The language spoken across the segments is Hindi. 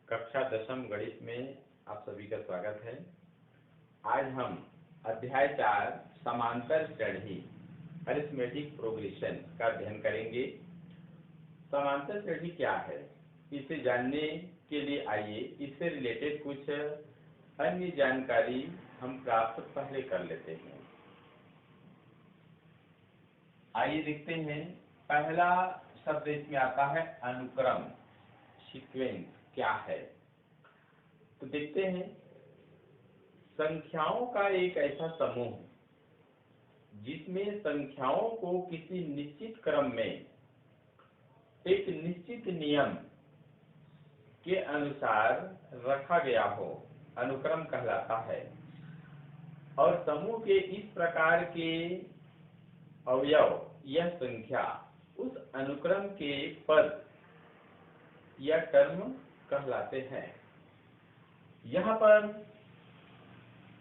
कक्षा दशम गणित में आप सभी का स्वागत है। आज हम अध्याय 4 समांतर श्रेणी अरिथमेटिक प्रोग्रेशन का अध्ययन करेंगे। समांतर श्रेणी क्या है, इसे जानने के लिए आइए इससे रिलेटेड कुछ अन्य जानकारी हम प्राप्त पहले कर लेते हैं। आइए देखते हैं। पहला शब्द इसमें आता है अनुक्रम, सीक्वेंस क्या है। तो देखते हैं, संख्याओं का एक ऐसा समूह जिसमें संख्याओं को किसी निश्चित क्रम में एक निश्चित नियम के अनुसार रखा गया हो, अनुक्रम कहलाता है। और समूह के इस प्रकार के अवयव या संख्या उस अनुक्रम के पद या टर्म कहलाते हैं। यहाँ पर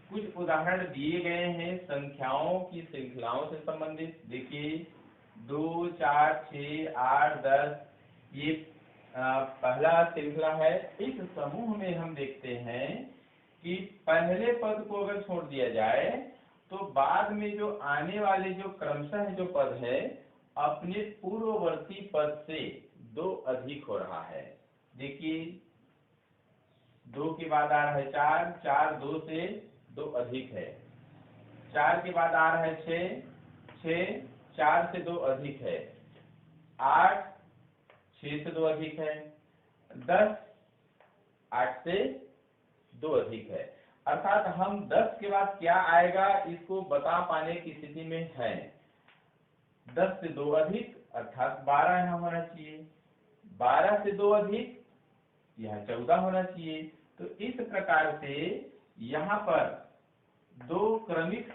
कुछ उदाहरण दिए गए हैं संख्याओं की श्रृंखलाओं से संबंधित। देखिए 2, 4, 6, 8, 10 ये पहला श्रृंखला है। इस समूह में हम देखते हैं कि पहले पद को अगर छोड़ दिया जाए तो बाद में जो आने वाले जो क्रमशः जो पद है अपने पूर्ववर्ती पद से 2 अधिक हो रहा है। देखिए 2 के बाद आ रहा है 4, 4 2 से 2 अधिक है। 4 के बाद आ रहा है 6, 6 4 से 2 अधिक है। 8 6 से 2 अधिक है। 10 8 से 2 अधिक है। अर्थात हम 10 के बाद क्या आएगा इसको बता पाने की स्थिति में है। 10 से 2 अधिक अर्थात 12 यहाँ होना चाहिए। 12 से 2 अधिक यह 14 होना चाहिए। तो इस प्रकार से यहाँ पर दो क्रमिक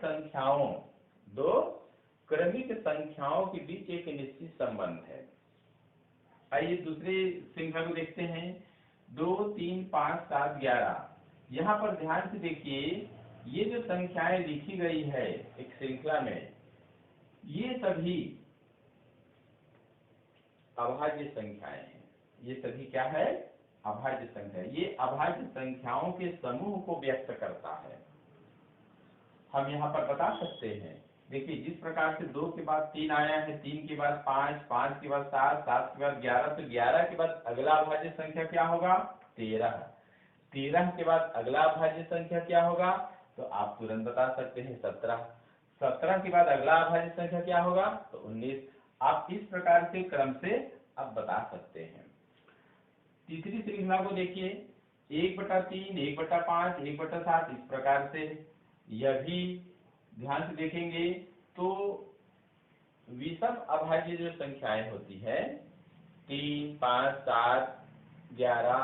संख्याओं के बीच एक निश्चित संबंध है। आइए दूसरे श्रृंखला को देखते हैं। 2, 3, 5, 7, 11। यहाँ पर ध्यान से देखिए, ये जो संख्याएं लिखी गई है एक श्रृंखला में, ये सभी अभाज्य संख्याएं हैं। ये सभी क्या है? अभाज्य संख्या। ये अभाज्य संख्याओं के समूह को व्यक्त करता है। हम यहाँ पर बता सकते हैं। देखिए जिस प्रकार से 2 के बाद 3 आया है, 3 के बाद 5, 5 के बाद 7, 7 के बाद 11, तो 11 के बाद अगला अभाज्य संख्या क्या होगा? 13। 13 के बाद अगला अभाज्य संख्या क्या होगा? तो आप तुरंत बता सकते हैं 17। 17 के बाद अगला अभाज्य संख्या क्या होगा? तो 19। आप इस प्रकार से क्रम से आप बता सकते हैं। तीसरी श्रृंखला को देखिए, 1/3, 1/5, 1/7। इस प्रकार से यह भी ध्यान से देखेंगे तो विषम अभाज्य जो संख्याएं होती है 3, 5, 7, 11,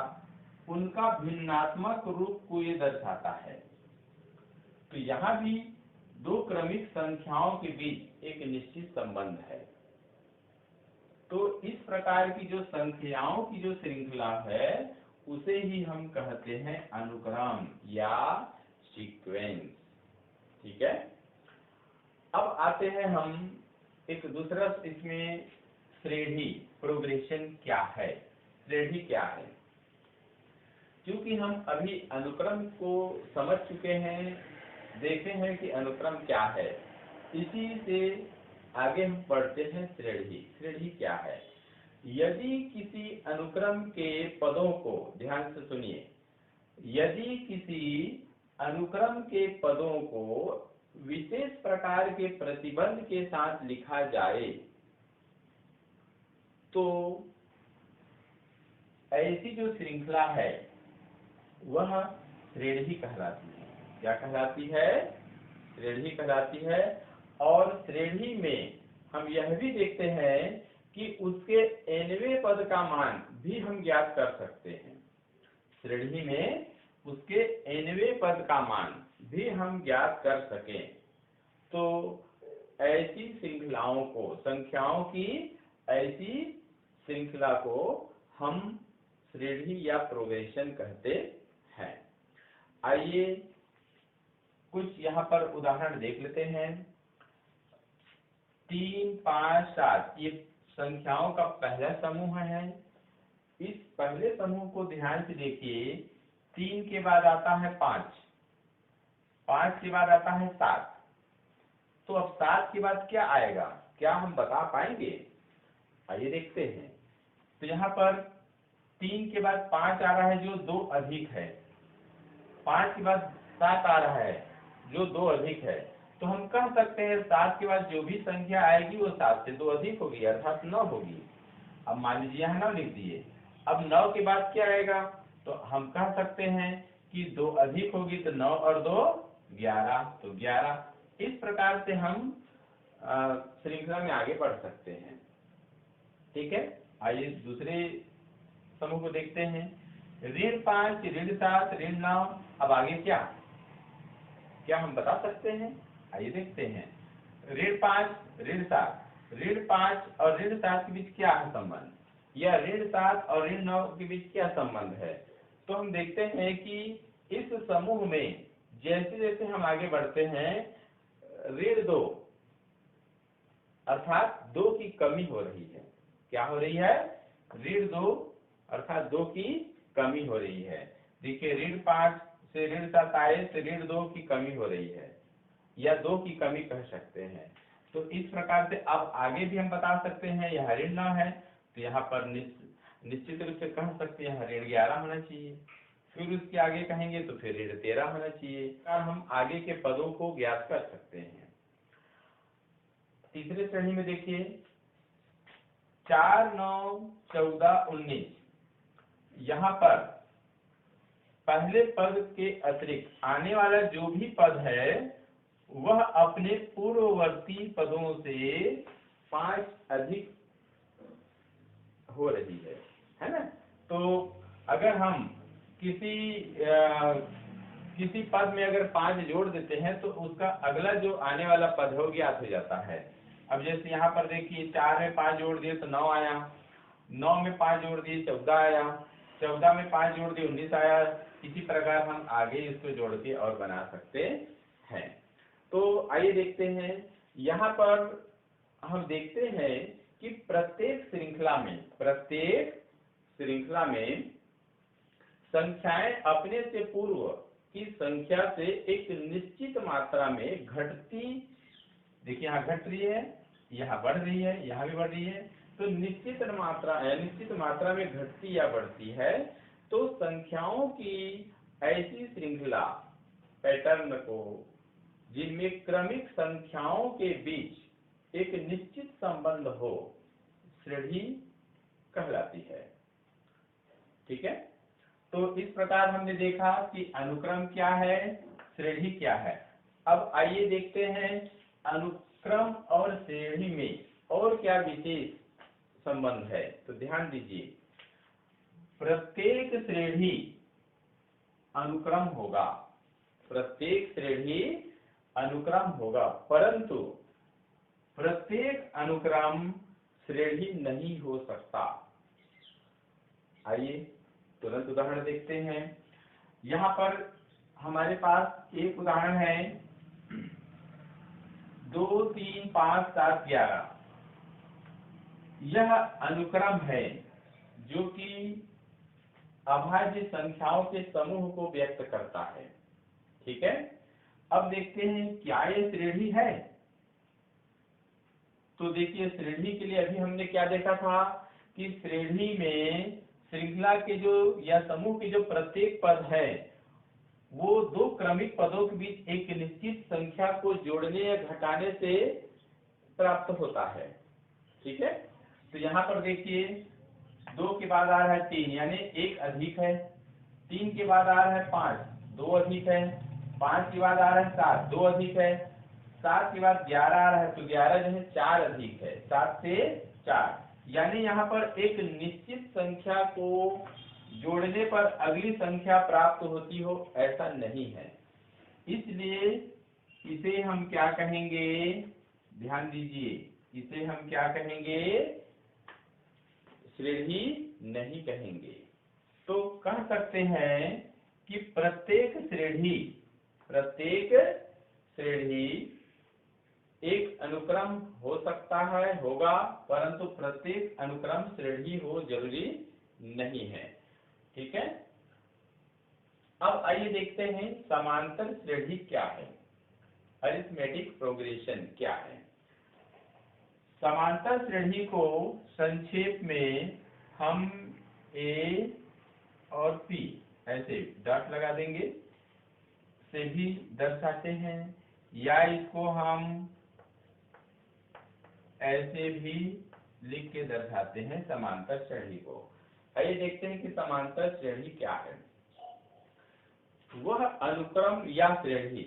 उनका भिन्नात्मक रूप को ये दर्शाता है। तो यहाँ भी दो क्रमिक संख्याओं के बीच एक निश्चित संबंध है। तो इस प्रकार की जो संख्याओं की जो श्रृंखला है उसे ही हम कहते हैं अनुक्रम या सीक्वेंस। ठीक है। अब आते हैं हम एक दूसरा इसमें श्रेणी प्रोग्रेशन क्या है, श्रेणी क्या है। क्योंकि हम अभी अनुक्रम को समझ चुके हैं, देखे हैं कि अनुक्रम क्या है, इसी से आगे हम पढ़ते हैं श्रेणी। श्रेणी क्या है? यदि किसी अनुक्रम के पदों को, ध्यान से सुनिए, यदि किसी अनुक्रम के पदों को विशेष प्रकार के प्रतिबंध के साथ लिखा जाए तो ऐसी जो श्रृंखला है वह श्रेणी कहलाती है। क्या कहलाती है? श्रेणी कहलाती है। और श्रेणी में हम यह भी देखते हैं कि उसके nवें पद का मान भी हम ज्ञात कर सकते हैं। श्रेणी में उसके nवें पद का मान भी हम ज्ञात कर सकें तो ऐसी श्रृंखलाओं को, संख्याओं की ऐसी श्रृंखला को हम श्रेणी या प्रोग्रेशन कहते हैं। आइए कुछ यहाँ पर उदाहरण देख लेते हैं। 3, 5, 7 ये संख्याओं का पहला समूह है। इस पहले समूह को ध्यान से देखिए, 3 के बाद आता है 5, 5 के बाद आता है 7। तो अब 7 के बाद क्या आएगा, क्या हम बता पाएंगे? आइए देखते हैं। तो यहाँ पर 3 के बाद 5 आ रहा है जो 2 अधिक है, 5 के बाद 7 आ रहा है जो 2 अधिक है। तो हम कह सकते हैं 7 के बाद जो भी संख्या आएगी वो 7 से 2 अधिक होगी, अर्थात 9 होगी। अब मान लीजिए यहाँ 9 लिख दिए। अब 9 के बाद क्या आएगा, तो हम कह सकते हैं कि 2 अधिक होगी, तो 9 और 2 11, तो 11। इस प्रकार से हम श्रृंखला में आगे बढ़ सकते हैं। ठीक है, आइए दूसरे समूह को देखते हैं। ऋण 5, ऋण 7, ऋण 9। अब आगे क्या हम बता सकते हैं? आइए देखते हैं। ऋण 5, ऋण 7, ऋण 5 और ऋण 7 के बीच क्या है संबंध, या ऋण 7 और ऋण 9 के बीच क्या संबंध है? तो हम देखते हैं कि इस समूह में जैसे जैसे हम आगे बढ़ते हैं, ऋण 2 अर्थात 2 की कमी हो रही है। क्या हो रही है? ऋण 2 अर्थात 2 की कमी हो रही है। देखिए, ऋण 5 से ऋण 7 आए तो ऋण 2 की कमी हो रही है, या 2 की कमी कह सकते हैं। तो इस प्रकार से अब आगे भी हम बता सकते हैं यह ऋण 9 है, तो यहाँ पर निश्चित रूप से कह सकते हैं ऋण 11 होना चाहिए। फिर उसके आगे कहेंगे तो फिर ऋण 13 होना चाहिए। हम आगे के पदों को ज्ञात कर सकते हैं। तीसरे श्रेणी में देखिए, 4, 9, 14, 19। यहाँ पर पहले पद के अतिरिक्त आने वाला जो भी पद है वह अपने पूर्ववर्ती पदों से 5 अधिक हो रही है ना? तो अगर हम किसी पद में अगर 5 जोड़ देते हैं तो उसका अगला जो आने वाला पद हो ज्ञात हो जाता है। अब जैसे यहाँ पर देखिए, 4 में 5 जोड़ दिए तो 9 आया, 9 में 5 जोड़ दिए 14 आया, 14 में 5 जोड़ दिए 19 आया। इसी प्रकार हम आगे इसको जोड़ के और बना सकते हैं। तो आइए देखते हैं, यहाँ पर हम देखते हैं कि प्रत्येक श्रृंखला में संख्याएं अपने से पूर्व की संख्या से एक निश्चित मात्रा में घटती, देखिए यहाँ घट रही है, यहाँ बढ़ रही है, यहाँ भी बढ़ रही है। तो निश्चित मात्रा में घटती या बढ़ती है। तो संख्याओं की ऐसी श्रृंखला पैटर्न को जिनमें क्रमिक संख्याओं के बीच एक निश्चित संबंध हो, श्रेणी कहलाती है। ठीक है, तो इस प्रकार हमने देखा कि अनुक्रम क्या है, श्रेणी क्या है। अब आइए देखते हैं अनुक्रम और श्रेणी में और क्या विशेष संबंध है। तो ध्यान दीजिए, प्रत्येक श्रेणी अनुक्रम होगा, परंतु प्रत्येक अनुक्रम श्रेणी नहीं हो सकता। आइए तुरंत उदाहरण देखते हैं। यहाँ पर हमारे पास एक उदाहरण है, 2, 3, 5, 7, 11। यह अनुक्रम है जो कि अभाज्य संख्याओं के समूह को व्यक्त करता है। ठीक है, अब देखते हैं क्या ये श्रेणी है। तो देखिए, श्रेणी के लिए अभी हमने क्या देखा था कि श्रेणी में श्रृंखला के जो या समूह के जो प्रत्येक पद है वो 2 क्रमिक पदों के बीच एक निश्चित संख्या को जोड़ने या घटाने से प्राप्त होता है। ठीक है, तो यहाँ पर देखिए, 2 के बाद आ रहा है 3, यानी 1 अधिक है। 3 के बाद आ रहा है 5, 2 अधिक है। 5 के बाद आ रहा है 7, 2 अधिक है। 7 के बाद 11 आ रहा है, तो 11 जो है 4 अधिक है, 7 से 4। यानी यहाँ पर एक निश्चित संख्या को जोड़ने पर अगली संख्या प्राप्त होती हो, ऐसा नहीं है। इसलिए इसे हम क्या कहेंगे, ध्यान दीजिए, इसे हम क्या कहेंगे, श्रेणी नहीं कहेंगे। तो कह सकते हैं कि प्रत्येक श्रेणी एक अनुक्रम हो सकता है, होगा, परंतु प्रत्येक अनुक्रम श्रेणी हो जरूरी नहीं है। ठीक है, अब आइए देखते हैं समांतर श्रेणी क्या है, अरिथमेटिक प्रोग्रेशन क्या है। समांतर श्रेणी को संक्षेप में हम ए और पी ऐसे डॉट लगा देंगे से भी दर्शाते हैं, या इसको हम ऐसे भी लिख के दर्शाते हैं समांतर श्रेणी को। आइए देखते हैं कि समांतर श्रेणी क्या है। वह अनुक्रम या श्रेणी,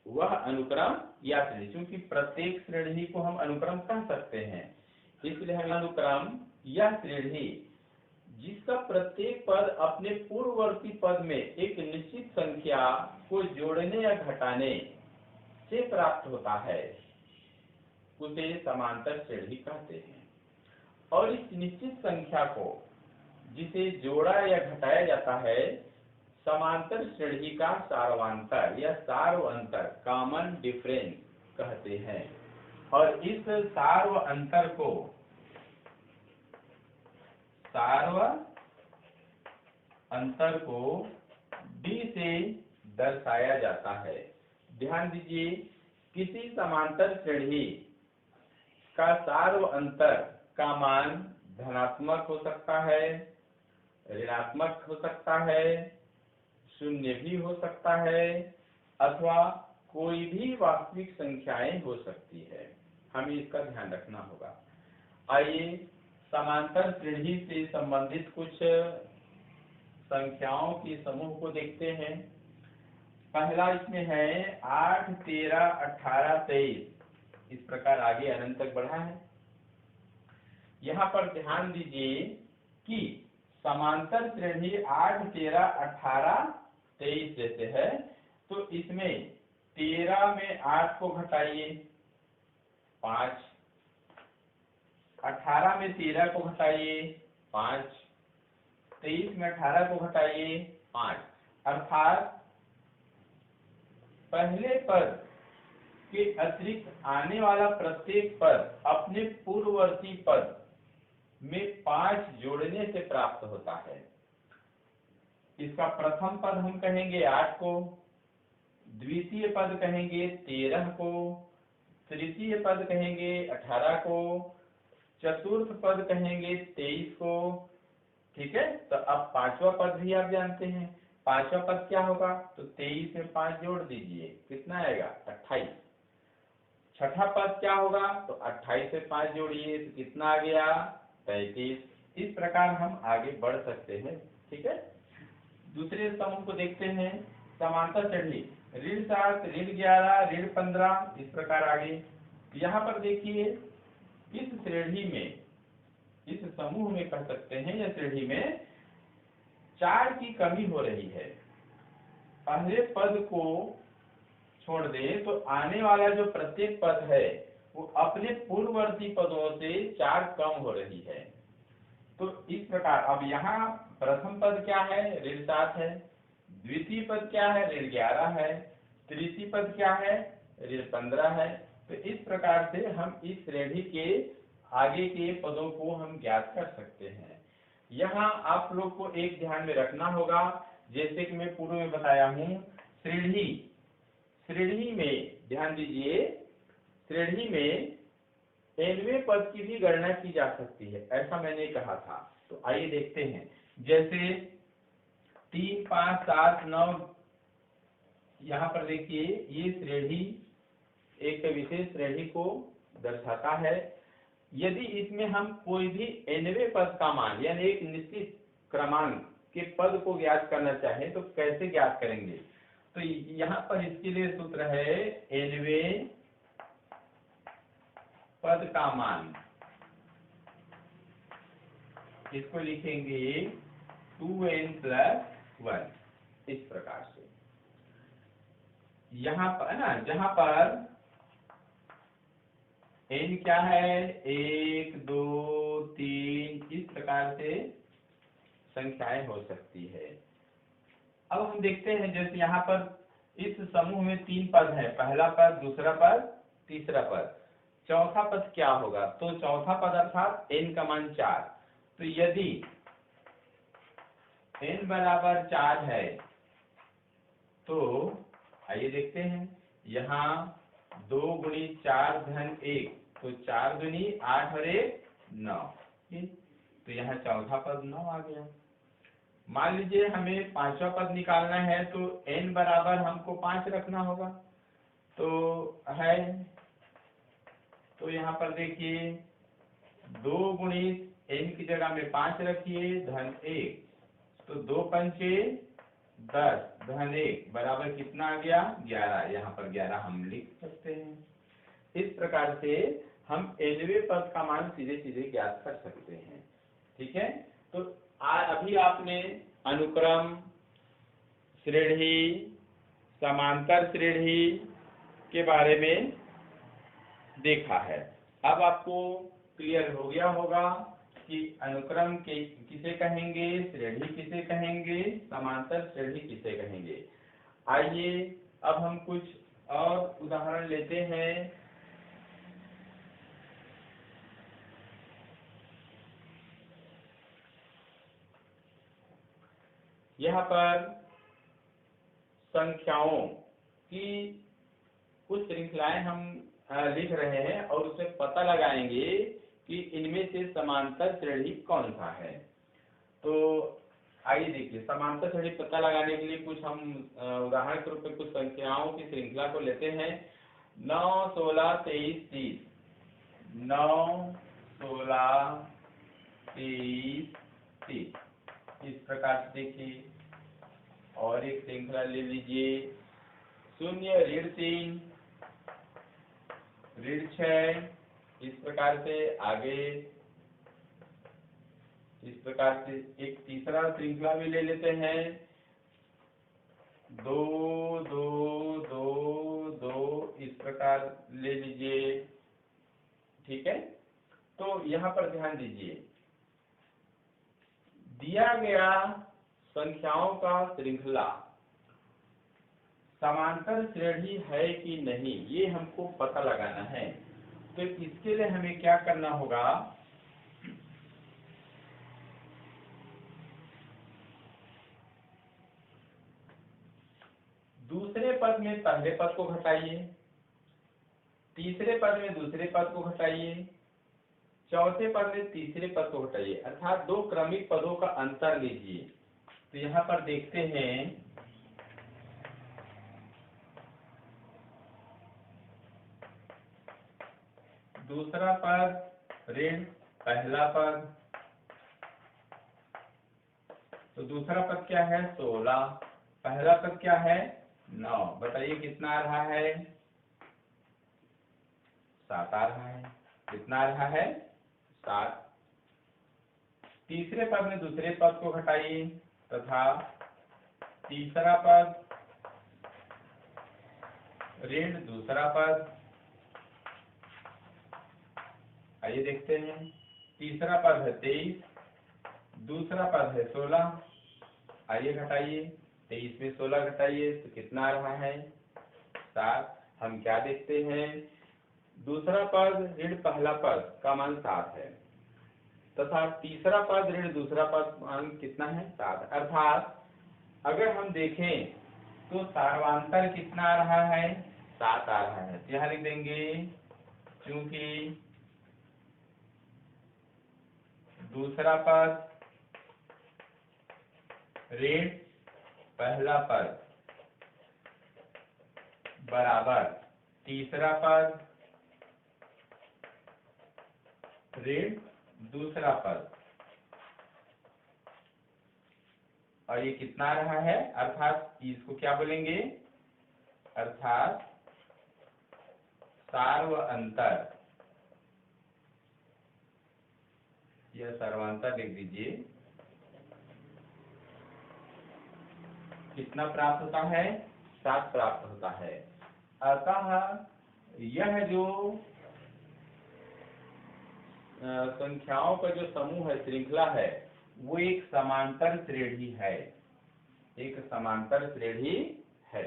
वह अनुक्रम या श्रेणी, क्योंकि प्रत्येक श्रेणी को हम अनुक्रम कह सकते हैं, इसलिए हम अनुक्रम या श्रेणी जिसका प्रत्येक पद अपने पूर्ववर्ती पद में एक निश्चित संख्या को जोड़ने या घटाने से प्राप्त होता है, उसे समांतर श्रेणी कहते हैं। और इस निश्चित संख्या को जिसे जोड़ा या घटाया जाता है समांतर श्रेणी का सार्वांतर या सार्व अंतर, कॉमन डिफरेंस कहते हैं। और इस सार्व अंतर को डी से दर्शाया जाता है। ध्यान दीजिए, किसी समांतर श्रेणी का सार्व अंतर का मान धनात्मक हो सकता है, ऋणात्मक हो सकता है, शून्य भी हो सकता है, अथवा कोई भी वास्तविक संख्याएं हो सकती है। हमें इसका ध्यान रखना होगा। आइए समांतर श्रेणी से संबंधित कुछ संख्याओं के समूह को देखते हैं। पहला इसमें है 8, 13, 18, 23, इस प्रकार आगे अनंत तक बढ़ा है। यहाँ पर ध्यान दीजिए कि समांतर श्रेणी 8, 13, 18, 23 जैसे है, तो इसमें 13 में 8 को घटाइए 5, 18 में 13 को घटाइए 5, 23 में 18 को घटाइए 5, अर्थात पहले पद के अतिरिक्त आने वाला प्रत्येक पद अपने पूर्ववर्ती पद में 5 जोड़ने से प्राप्त होता है। इसका प्रथम पद हम कहेंगे 8 को, द्वितीय पद कहेंगे 13 को, तृतीय पद कहेंगे 18 को, चतुर्थ पद कहेंगे 23 को। ठीक है, तो अब पांचवा पद भी आप जानते हैं, पांचवा पद क्या होगा, तो 23 में 5 जोड़ दीजिए, कितना आएगा 28। छठा पद क्या होगा, तो 28 से 5 जोड़िए तो कितना आ गया 35। इस प्रकार हम आगे बढ़ सकते हैं। ठीक है, दूसरे समूह को देखते हैं, समांतर श्रेणी ऋण 7, ऋण 11, ऋण 15, इस प्रकार आगे। यहाँ पर देखिए, इस श्रेणी में, इस समूह में कह सकते हैं या श्रेणी में 4 की कमी हो रही है। पहले पद को छोड़ दे तो आने वाला जो प्रत्येक पद है वो अपने पूर्ववर्ती पदों से 4 कम हो रही है। तो इस प्रकार अब यहाँ प्रथम पद क्या है, ऋण 7 है, द्वितीय पद क्या है, ऋण 11 है, तृतीय पद क्या है, ऋण 15 है। तो इस प्रकार से हम इस श्रेणी के आगे के पदों को हम ज्ञात कर सकते हैं। यहाँ आप लोग को एक ध्यान में रखना होगा, जैसे कि मैं पूर्व में बताया हूँ, श्रेणी में ध्यान दीजिए, श्रेणी में nवें पद की भी गणना की जा सकती है, ऐसा मैंने कहा था। तो आइए देखते हैं, जैसे 3, 5, 7, 9, यहाँ पर देखिए ये श्रेणी एक विशेष श्रेणी को दर्शाता है। यदि इसमें हम कोई भी nवें पद का मान यानी एक निश्चित क्रमांक के पद को ज्ञात करना चाहे तो कैसे ज्ञात करेंगे, तो यहाँ पर इसके लिए सूत्र है nवें पद का मान, इसको लिखेंगे 2n + 1, इस प्रकार से। यहाँ पर ना, जहाँ पर n क्या है 1, 2, 3, इस प्रकार से संख्याएं हो सकती है। अब हम देखते हैं, जैसे यहाँ पर इस समूह में 3 पद है, पहला पद, दूसरा पद, तीसरा पद। चौथा पद क्या होगा, तो चौथा पद अर्थात n का मान 4। तो यदि n बराबर 4 है तो आइए देखते हैं, यहाँ 2 गुणी 4 धन 1, तो 4 दुनी 8 और 1 9, तो यहाँ चौथा पद 9 आ गया। मान लीजिए हमें पांचवा पद निकालना है तो n बराबर हमको 5 रखना होगा, तो है, तो यहाँ पर देखिए 2 गुणी n की जगह में 5 रखिए धन 1, तो 2 पंचे 10 धन 1 बराबर कितना आ गया 11, यहाँ पर 11 हम लिख सकते हैं। इस प्रकार से हम nवें पद का मान सीधे सीधे ज्ञात कर सकते हैं। ठीक है, तो अभी आपने अनुक्रम, श्रेणी, समांतर श्रेणी के बारे में देखा है। अब आपको क्लियर हो गया होगा कि अनुक्रम के किसे कहेंगे, श्रेणी किसे कहेंगे, समांतर श्रेणी किसे कहेंगे। आइए अब हम कुछ और उदाहरण लेते हैं। यहाँ पर संख्याओं की कुछ श्रृंखलाएं हम लिख रहे हैं और उसे पता लगाएंगे कि इनमें से समांतर श्रेणी कौन सा है। तो आइए देखिए, समांतर श्रेणी पता लगाने के लिए कुछ हम उदाहरण के रूप में कुछ संख्याओं की श्रृंखला को लेते हैं। 9 16 23 30, 9 16 23 30, इस प्रकार से देखिए। और एक श्रृंखला ले लीजिए, 0 ऋण 3 ऋण 6, इस प्रकार से आगे। इस प्रकार से एक तीसरा श्रृंखला भी ले लेते हैं, 2 2 2 2, इस प्रकार ले लीजिए। ठीक है, तो यहाँ पर ध्यान दीजिए, दिया गया संख्याओं का श्रृंखला समांतर श्रेणी है कि नहीं, ये हमको पता लगाना है। तो इसके लिए हमें क्या करना होगा, दूसरे पद में पहले पद को घटाइए, तीसरे पद में दूसरे पद को घटाइए, चौथे पद में तीसरे पद को घटाइए, अर्थात 2 क्रमिक पदों का अंतर लीजिए। तो यहाँ पर देखते हैं, दूसरा पद ऋण पहला पद, तो दूसरा पद क्या है 16, पहला पद क्या है 9, बताइए कितना आ रहा है 7 आ रहा है, कितना आ रहा है 7। तीसरे पद में दूसरे पद को घटाइए तथा तीसरा पद ऋण दूसरा पद, आइए देखते हैं, तीसरा पद है 23, दूसरा पद है 16, आइए घटाइए, 23 में 16 घटाइए तो कितना आ रहा है 7। हम क्या देखते हैं, दूसरा पद ऋण पहला पद का मान 7 है तथा तीसरा पद ऋण दूसरा पद मान कितना है 7, अर्थात अगर हम देखें तो सार्वांतर कितना आ रहा है 7 आ रहा है। तो यहाँ लिख देंगे, क्योंकि दूसरा पद ऋण पहला पद बराबर तीसरा पद ऋण दूसरा पद, और ये कितना आ रहा है, अर्थात इसको क्या बोलेंगे, अर्थात सार्व अंतर, यह सर्वांतर लिख दीजिए। कितना प्राप्त होता है 7 प्राप्त होता है। अतः यह जो संख्याओं का जो समूह है, श्रृंखला है, वो एक समांतर श्रेणी है, एक समांतर श्रेणी है।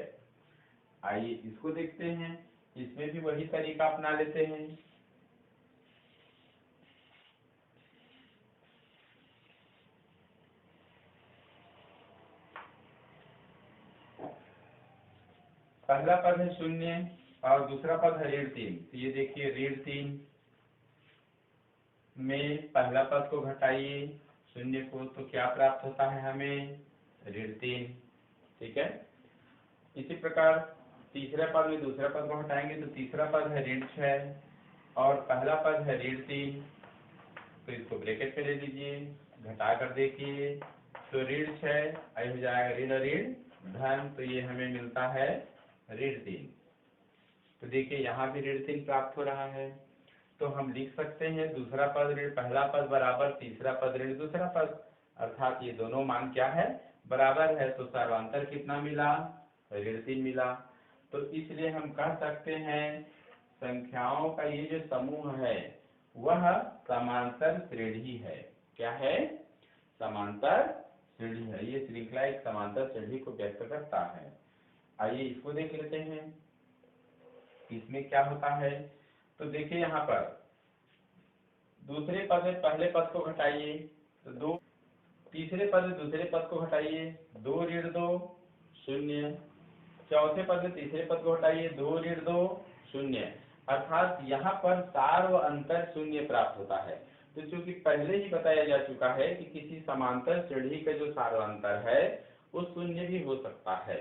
आइए इसको देखते हैं, इसमें भी वही तरीका अपना लेते हैं। पहला पद है 0 और दूसरा पद है ऋण 3। तो ये देखिए ऋण 3 में पहला पद को घटाइए 0 को, तो क्या प्राप्त होता है हमें? ऋण 3। ठीक है। इसी प्रकार तीसरे पद में दूसरा पद को हटाएंगे तो तीसरा पद है ऋण 6 और पहला पद है ऋण 3। तो इसको ब्रैकेट में ले लीजिए, घटा कर देखिए तो ऋण 6 हो जाएगा ऋण ऋण धन, तो ये हमें मिलता है ऋण 3। तो देखिए यहाँ भी ऋण 3 प्राप्त हो रहा है। तो हम लिख सकते हैं दूसरा पद ऋण पहला पद बराबर तीसरा पद ऋण दूसरा पद, अर्थात ये दोनों मान क्या है? बराबर है। तो सर्वांतर कितना मिला? ऋण 3 मिला। तो इसलिए हम कह सकते हैं संख्याओं का ये जो समूह है वह समांतर श्रेणी है। क्या है? समांतर श्रेणी है। ये श्रृंखला एक समांतर श्रेणी को व्यक्त करता है। आइए इसको देख लेते हैं, इसमें क्या होता है। तो देखिए यहाँ पर दूसरे पद में पहले पद को घटाइए तो 2, तीसरे पद में दूसरे पद को घटाइए 2 ऋण 2 0, चौथे पद में तीसरे पद को हटाइए 2 ऋण 2 0, अर्थात यहाँ पर सार व अंतर 0 प्राप्त होता है। तो चूंकि पहले ही बताया जा चुका है कि किसी समांतर श्रेणी का जो सार व अंतर है वो 0 भी हो सकता है,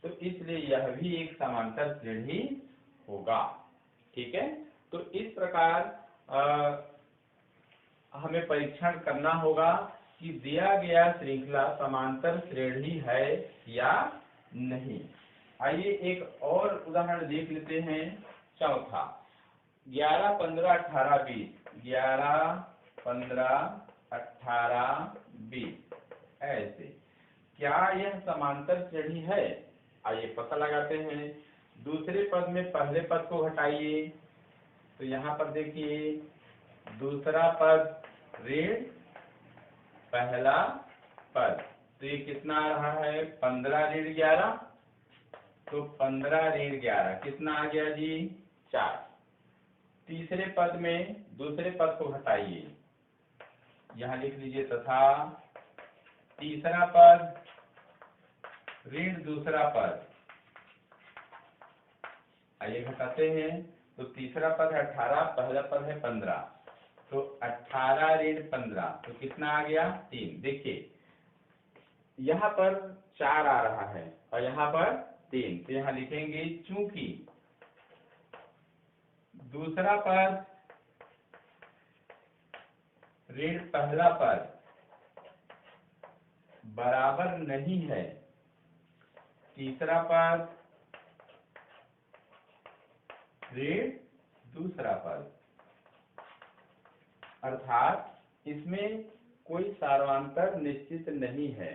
तो इसलिए यह भी एक समांतर श्रेणी होगा। ठीक है। तो इस प्रकार हमें परीक्षण करना होगा कि दिया गया श्रृंखला समांतर श्रेणी है या नहीं। आइए एक और उदाहरण देख लेते हैं, चौथा 11 15 18 20, 11 15 18 20 ऐसे क्या यह समांतर श्रेणी है? आइए पता लगाते हैं। दूसरे पद में पहले पद को घटाइए तो यहाँ पर देखिए दूसरा पद ऋण पहला पद, तो ये कितना आ रहा है? 15 ऋण 11, तो 15 ऋण 11 कितना आ गया जी? 4। तीसरे पद में दूसरे पद को घटाइए, यहाँ लिख लीजिए तथा तीसरा पद ऋण दूसरा पद। आइए घटाते हैं तो तीसरा पद है 18, पहला पद है 15, तो 18 ऋण 15 तो कितना आ गया? 3। देखिए यहाँ पर 4 आ रहा है और यहाँ पर 3, तो यहाँ लिखेंगे चूंकि दूसरा पद ऋण पहला पद बराबर नहीं है तीसरा पद ऋण दूसरा पद, अर्थात इसमें कोई सार्वंतर निश्चित नहीं है।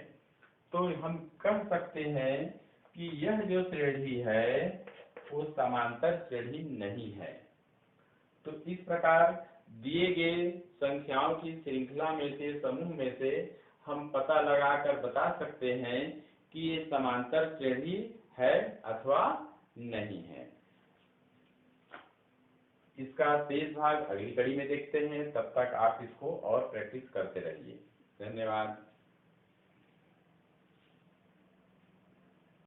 तो हम कह सकते हैं कि यह जो श्रेणी है वो समांतर श्रेणी नहीं है। तो इस प्रकार दिए गए संख्याओं की श्रृंखला में से समूह में से हम पता लगाकर बता सकते हैं कि ये समांतर श्रेणी है अथवा नहीं है। इसका शेष भाग अगली कड़ी में देखते हैं, तब तक आप इसको और प्रैक्टिस करते रहिए। धन्यवाद।